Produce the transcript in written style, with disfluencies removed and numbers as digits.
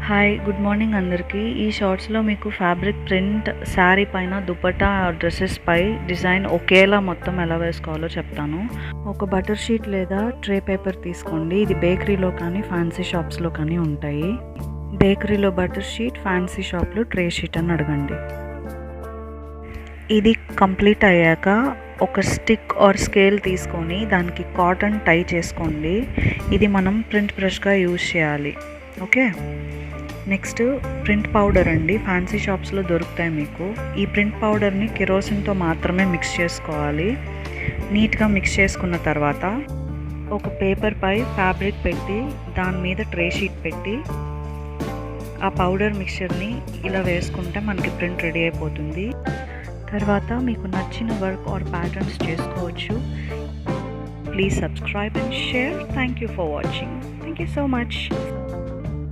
Hi good morning అందరికీ. ఈ షార్ట్స్లో మీకు ఫ్యాబ్రిక్ ప్రింట్ శారీ పైన దుపట్టా డ్రెస్సెస్ పై డిజైన్ ఒకేలా మొత్తం ఎలా వేసుకోవాలో చెప్తాను. ఒక బటర్ షీట్ లేదా ట్రే పేపర్ తీసుకోండి. ఇది బేకరీలో కానీ ఫ్యాన్సీ షాప్స్లో కానీ ఉంటాయి. బేకరీలో బటర్ షీట్, ఫ్యాన్సీ షాప్లో ట్రే షీట్ అని అడగండి. ఇది కంప్లీట్ అయ్యాక ఒక స్టిక్ ఆర్ స్కేల్ తీసుకొని దానికి కాటన్ టై చేసుకోండి. ఇది మనం ప్రింట్ బ్రష్గా యూజ్ చేయాలి. ఓకే, నెక్స్ట్ ప్రింట్ పౌడర్ అండి. ఫ్యాన్సీ షాప్స్లో దొరుకుతాయి మీకు. ఈ ప్రింట్ పౌడర్ని కెరోసిన్తో మాత్రమే మిక్స్ చేసుకోవాలి. నీట్గా మిక్స్ చేసుకున్న తర్వాత ఒక పేపర్ పై ఫ్యాబ్రిక్ పెట్టి దాని మీద ట్రే షీట్ పెట్టి ఆ పౌడర్ మిక్చర్ని ఇలా వేసుకుంటే మనకి ప్రింట్ రెడీ అయిపోతుంది. తర్వాత మీకు నచ్చిన వర్క్ ఆర్ ప్యాటర్న్స్ చేసుకోవచ్చు. Please subscribe and share. Thank you for watching. Thank you so much.